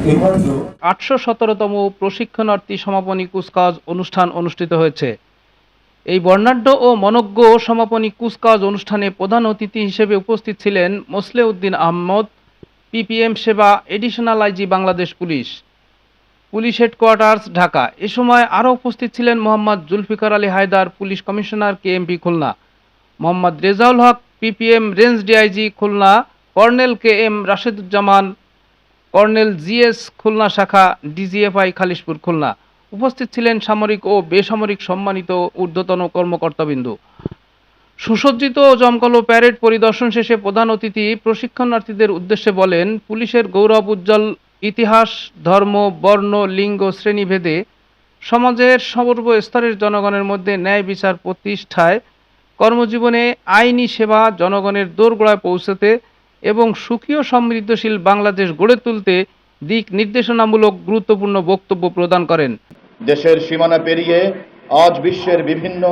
817তম প্রশিক্ষণার্থী সমাপনী কুচকাওয়াজ অনুষ্ঠান অনুষ্ঠিত হয়েছে। এই বর্ণাঢ্য ও মনোজ্ঞ সমাপনী কুচকাওয়াজ অনুষ্ঠানে প্রধান অতিথি হিসেবে উপস্থিত ছিলেন মোসলেউদ্দিন আহমদ, পিপিএম সেবা, additional IG, Bangladesh police headquarters, Dhaka. এ সময় আরও উপস্থিত ছিলেন Mohammad Zulfiqar Ali Haider, police commissioner, KMP Khulna; Mohammad Rezaul Haque, PPM range DIG Khulna; colonel KM Rasheduzzaman, colonel GS, Khulna শাখা, ডিজিএফআই খালিশপুর, খুলনা। উপস্থিত ছিলেন সামরিক ও বেসামরিক সম্মানিত ঊর্ধ্বতন কর্মকর্তাবৃন্দ। সুসজ্জিত ও জমকালো প্যারেড পরিদর্শন শেষে প্রধান অতিথি প্রশিক্ষণার্থীদের উদ্দেশ্যে বলেন, পুলিশের গৌরব উজ্জ্বল ইতিহাস ধর্ম, বর্ণ, লিঙ্গ, শ্রেণীভেদে সমাজের সর্বস্তরের জনগণের মধ্যে ন্যায় বিচার প্রতিষ্ঠায়, কর্মজীবনে আইনি সেবা, জনগণের দোরগোড়ায় পৌঁছতে এবং সুখী ও সমৃদ্ধশীল বাংলাদেশ গড়ে তুলতে দিক নির্দেশনামূলক গুরুত্বপূর্ণ বক্তব্য প্রদান করেন। দেশের সীমানা পেরিয়ে আজ বিশ্বের বিভিন্ন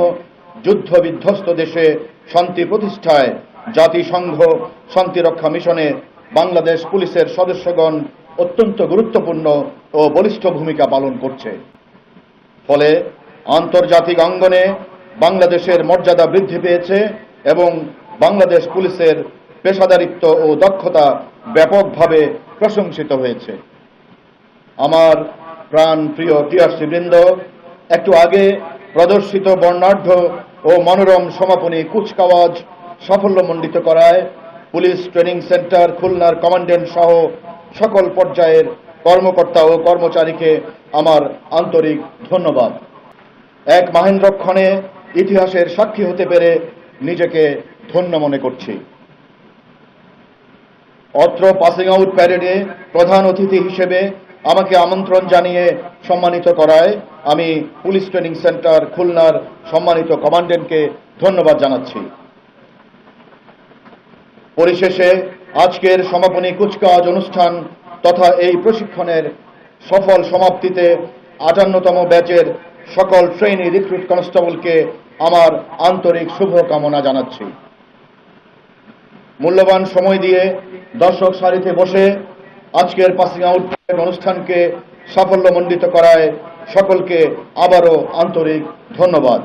যুদ্ধ বিধ্বস্ত দেশে শান্তি প্রতিষ্ঠায় জাতিসংঘ শান্তিরক্ষা মিশনে বাংলাদেশ পুলিশের সদস্যগণ অত্যন্ত গুরুত্বপূর্ণ ও বলিষ্ঠ ভূমিকা পালন করছে। ফলে আন্তর্জাতিক অঙ্গনে বাংলাদেশের মর্যাদা বৃদ্ধি পেয়েছে এবং বাংলাদেশ পুলিশের পেশাদারিত্ব ও দক্ষতা ব্যাপকভাবে প্রশংসিত হয়েছে। আমার প্রাণ প্রিয় টিআরসি-বৃন্দ, একটু আগে প্রদর্শিত বর্ণাঢ্য ও মনোরম সমাপনী কুচকাওয়াজ সাফল্যমণ্ডিত করায় পুলিশ ট্রেনিং সেন্টার খুলনার কমান্ডেন্ট সহ সকল পর্যায়ের কর্মকর্তা ও কর্মচারীকে আমার আন্তরিক ধন্যবাদ। এক মহেন্দ্রক্ষণে ইতিহাসের সাক্ষী হতে পেরে নিজেকে ধন্য মনে করছি। অত্র পাসিং আউট প্যারেডে প্রধান অতিথি হিসেবে আমাকে আমন্ত্রণ জানিয়ে সম্মানিত করায় আমি পুলিশ ট্রেনিং সেন্টার খুলনার সম্মানিত কমান্ডেন্টকে ধন্যবাদ জানাচ্ছি। পরিশেষে আজকের সমাপনী কুচকাওয়াজ অনুষ্ঠান তথা এই প্রশিক্ষণের সফল সমাপ্তিতে 58তম ব্যাচের সকল ট্রেনি রিক্রুট কনস্টেবলকে আমার আন্তরিক শুভকামনা জানাচ্ছি। মূল্যবান সময় দিয়ে দর্শক সারিতে বসে আজকের পাসিং আউট অনুষ্ঠানকে সাফল্যমণ্ডিত করায় সকলকে আবারও আন্তরিক ধন্যবাদ।